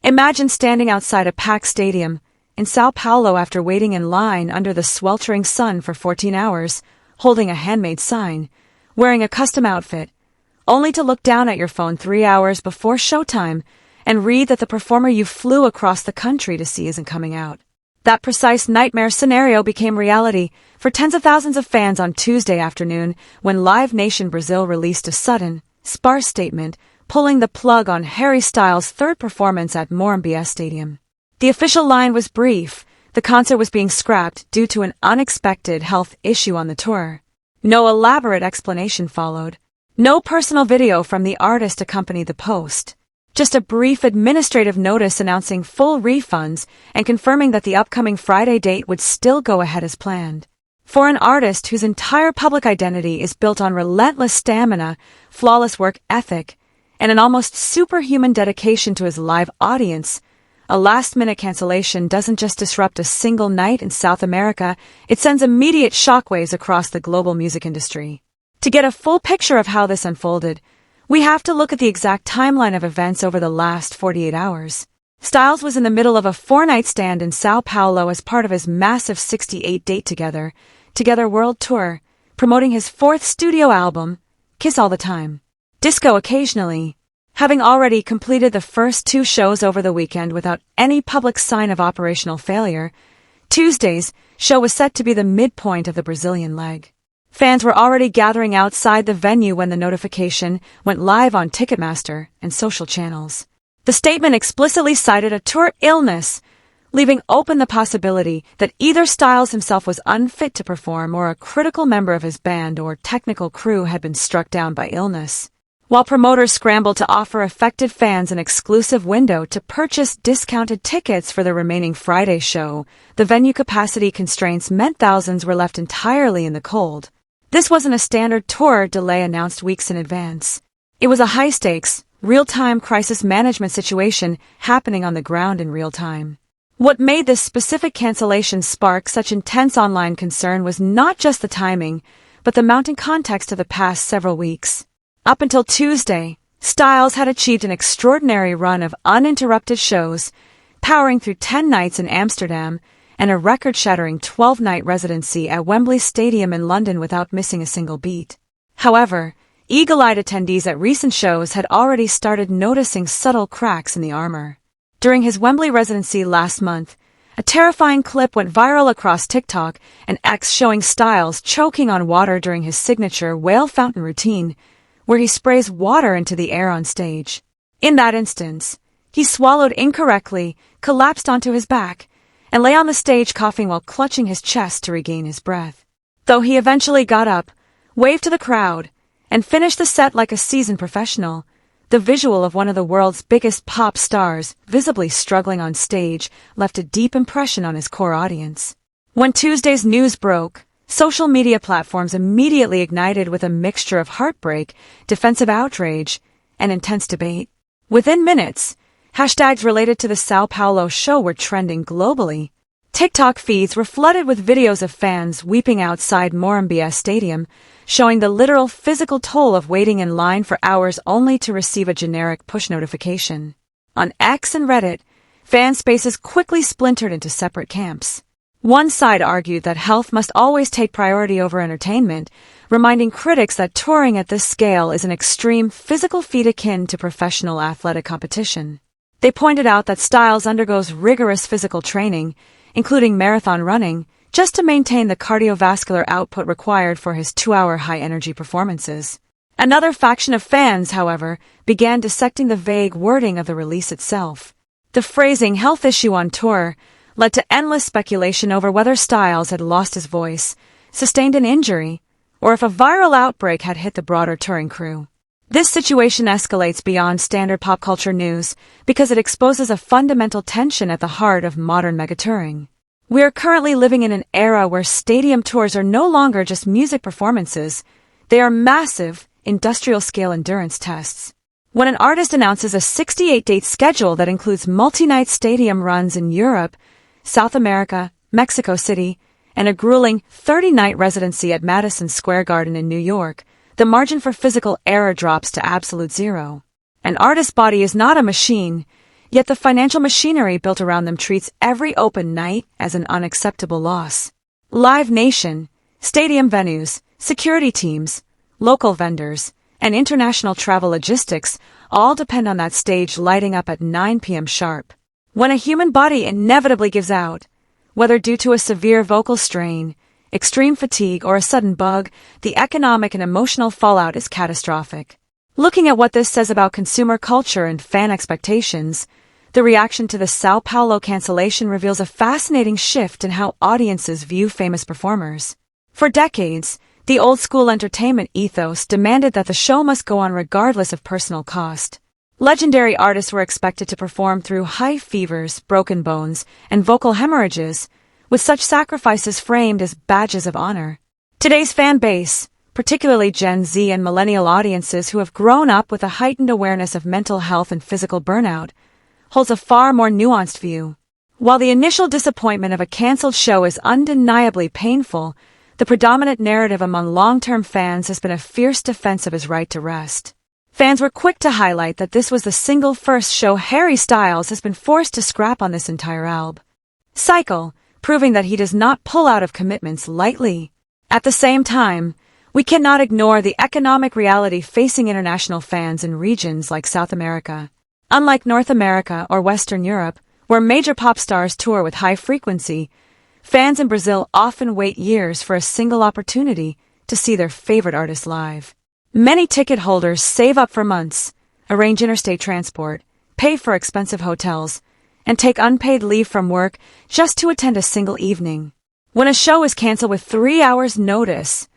Imagine standing outside a packed stadium in Sao Paulo after waiting in line under the sweltering sun for 14 hours, holding a handmade sign, wearing a custom outfit, only to look down at your phone 3 hours before showtime and read that the performer you flew across the country to see isn't coming out. That precise nightmare scenario became reality for tens of thousands of fans on Tuesday afternoon when Live Nation Brazil released a sudden, sparse statement pulling the plug on Harry Styles' third performance at Morumbi Stadium. The official line was brief: the concert was being scrapped due to an unexpected health issue on the tour. No elaborate explanation followed. No personal video from the artist accompanied the post. Just a brief administrative notice announcing full refunds and confirming that the upcoming Friday date would still go ahead as planned. For an artist whose entire public identity is built on relentless stamina, flawless work ethic, and an almost superhuman dedication to his live audience, a last-minute cancellation doesn't just disrupt a single night in South America, it sends immediate shockwaves across the global music industry. To get a full picture of how this unfolded, we have to look at the exact timeline of events over the last 48 hours. Styles was in the middle of a 4-night stand in Sao Paulo as part of his massive 68-date Together World Tour, promoting his 4th studio album, Kiss All the Time, Disco Occasionally. Having already completed the first 2 shows over the weekend without any public sign of operational failure, Tuesday's show was set to be the midpoint of the Brazilian leg. Fans were already gathering outside the venue when the notification went live on Ticketmaster and social channels. The statement explicitly cited a tour illness, leaving open the possibility that either Styles himself was unfit to perform or a critical member of his band or technical crew had been struck down by illness. While promoters scrambled to offer affected fans an exclusive window to purchase discounted tickets for the remaining Friday show, the venue capacity constraints meant thousands were left entirely in the cold. This wasn't a standard tour delay announced weeks in advance. It was a high-stakes, real-time crisis management situation happening on the ground in real time. What made this specific cancellation spark such intense online concern was not just the timing, but the mounting context of the past several weeks. Up until Tuesday, Styles had achieved an extraordinary run of uninterrupted shows, powering through 10 nights in Amsterdam and a record-shattering 12-night residency at Wembley Stadium in London without missing a single beat. However, eagle-eyed attendees at recent shows had already started noticing subtle cracks in the armor. During his Wembley residency last month, a terrifying clip went viral across TikTok and X showing Styles choking on water during his signature whale fountain routine, where he sprays water into the air on stage. In that instance, he swallowed incorrectly, collapsed onto his back, and lay on the stage coughing while clutching his chest to regain his breath. Though he eventually got up, waved to the crowd, and finished the set like a seasoned professional, the visual of one of the world's biggest pop stars visibly struggling on stage left a deep impression on his core audience. When Tuesday's news broke, social media platforms immediately ignited with a mixture of heartbreak, defensive outrage, and intense debate. Within minutes, hashtags related to the Sao Paulo show were trending globally. TikTok feeds were flooded with videos of fans weeping outside Morumbi Stadium, showing the literal physical toll of waiting in line for hours only to receive a generic push notification. On X and Reddit, fan spaces quickly splintered into separate camps. One side argued that health must always take priority over entertainment, reminding critics that touring at this scale is an extreme physical feat akin to professional athletic competition. They pointed out that Styles undergoes rigorous physical training, including marathon running, just to maintain the cardiovascular output required for his 2-hour high-energy performances. Another faction of fans, however, began dissecting the vague wording of the release itself. The phrasing "health issue on tour" led to endless speculation over whether Styles had lost his voice, sustained an injury, or if a viral outbreak had hit the broader touring crew. This situation escalates beyond standard pop culture news because it exposes a fundamental tension at the heart of modern megatouring. We are currently living in an era where stadium tours are no longer just music performances. They are massive, industrial-scale endurance tests. When an artist announces a 68-date schedule that includes multi-night stadium runs in Europe, South America, Mexico City, and a grueling 30-night residency at Madison Square Garden in New York, the margin for physical error drops to absolute zero. An artist's body is not a machine. Yet the financial machinery built around them treats every open night as an unacceptable loss. Live Nation, stadium venues, security teams, local vendors, and international travel logistics all depend on that stage lighting up at 9 p.m. sharp. When a human body inevitably gives out, whether due to a severe vocal strain, extreme fatigue, or a sudden bug, the economic and emotional fallout is catastrophic. Looking at what this says about consumer culture and fan expectations, the reaction to the Sao Paulo cancellation reveals a fascinating shift in how audiences view famous performers. For decades, the old-school entertainment ethos demanded that the show must go on regardless of personal cost. Legendary artists were expected to perform through high fevers, broken bones, and vocal hemorrhages, with such sacrifices framed as badges of honor. Today's fan base, particularly Gen Z and millennial audiences who have grown up with a heightened awareness of mental health and physical burnout, holds a far more nuanced view. While the initial disappointment of a canceled show is undeniably painful, the predominant narrative among long-term fans has been a fierce defense of his right to rest. Fans were quick to highlight that this was the single first show Harry Styles has been forced to scrap on this entire album cycle, proving that he does not pull out of commitments lightly. At the same time, we cannot ignore the economic reality facing international fans in regions like South America. Unlike North America or Western Europe, where major pop stars tour with high frequency, fans in Brazil often wait years for a single opportunity to see their favorite artist live. Many ticket holders save up for months, arrange interstate transport, pay for expensive hotels, and take unpaid leave from work just to attend a single evening. When a show is canceled with 3 hours' notice,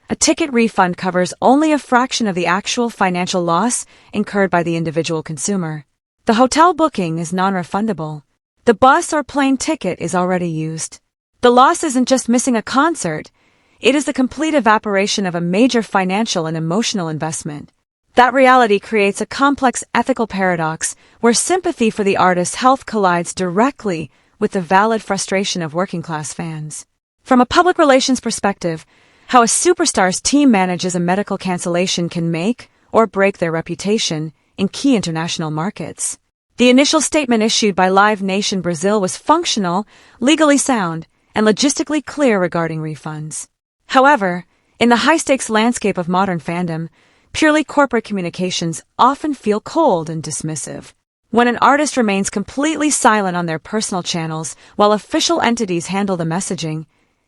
a ticket refund covers only a fraction of the actual financial loss incurred by the individual consumer. The hotel booking is non-refundable. The bus or plane ticket is already used. The loss isn't just missing a concert, it is the complete evaporation of a major financial and emotional investment. That reality creates a complex ethical paradox where sympathy for the artist's health collides directly with the valid frustration of working-class fans. From a public relations perspective, how a superstar's team manages a medical cancellation can make or break their reputation in key international markets. The initial statement issued by Live Nation Brazil was functional, legally sound, and logistically clear regarding refunds. However, in the high-stakes landscape of modern fandom, purely corporate communications often feel cold and dismissive. When an artist remains completely silent on their personal channels while official entities handle the messaging,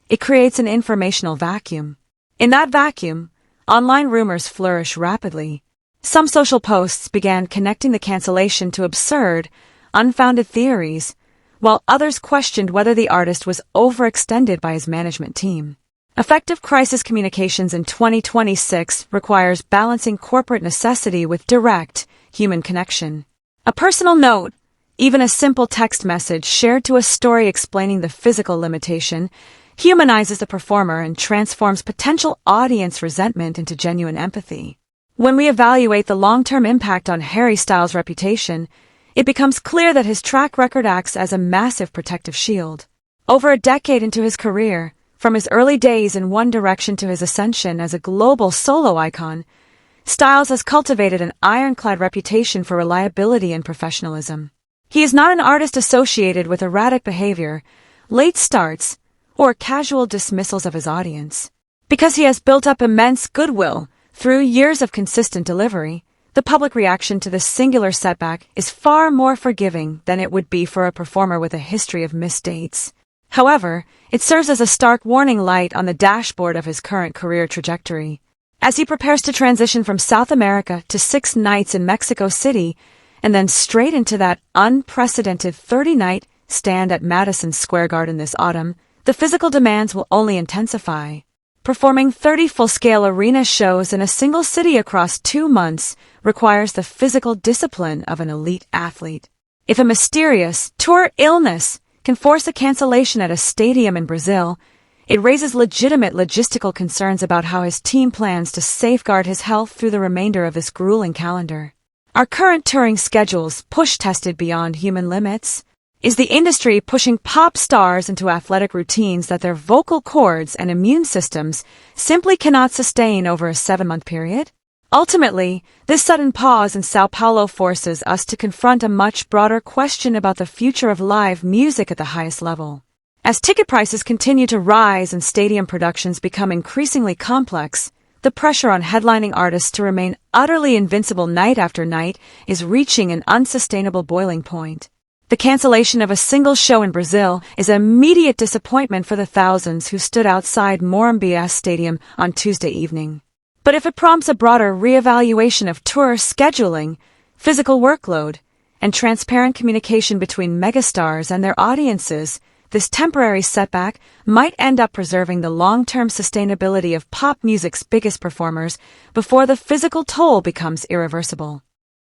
it creates an informational vacuum. In that vacuum, online rumors flourish rapidly. Some social posts began connecting the cancellation to absurd, unfounded theories, while others questioned whether the artist was overextended by his management team. Effective crisis communications in 2026 requires balancing corporate necessity with direct, human connection. A personal note, even a simple text message shared to a story explaining the physical limitation, humanizes the performer and transforms potential audience resentment into genuine empathy. When we evaluate the long-term impact on Harry Styles' reputation, it becomes clear that his track record acts as a massive protective shield. Over a decade into his career, from his early days in One Direction to his ascension as a global solo icon, Styles has cultivated an ironclad reputation for reliability and professionalism. He is not an artist associated with erratic behavior, late starts, or casual dismissals of his audience. Because he has built up immense goodwill through years of consistent delivery, the public reaction to this singular setback is far more forgiving than it would be for a performer with a history of missed dates. However, it serves as a stark warning light on the dashboard of his current career trajectory. As he prepares to transition from South America to 6 nights in Mexico City, and then straight into that unprecedented 30-night stand at Madison Square Garden this autumn, the physical demands will only intensify. Performing 30 full-scale arena shows in a single city across 2 months requires the physical discipline of an elite athlete. If a mysterious tour illness can force a cancellation at a stadium in Brazil, it raises legitimate logistical concerns about how his team plans to safeguard his health through the remainder of this grueling calendar. Are current touring schedules push-tested beyond human limits? Is the industry pushing pop stars into athletic routines that their vocal cords and immune systems simply cannot sustain over a 7-month period? Ultimately, this sudden pause in Sao Paulo forces us to confront a much broader question about the future of live music at the highest level. As ticket prices continue to rise and stadium productions become increasingly complex, the pressure on headlining artists to remain utterly invincible night after night is reaching an unsustainable boiling point. The cancellation of a single show in Brazil is an immediate disappointment for the thousands who stood outside Morumbi's stadium on Tuesday evening. But if it prompts a broader reevaluation of tour scheduling, physical workload, and transparent communication between megastars and their audiences, this temporary setback might end up preserving the long-term sustainability of pop music's biggest performers before the physical toll becomes irreversible.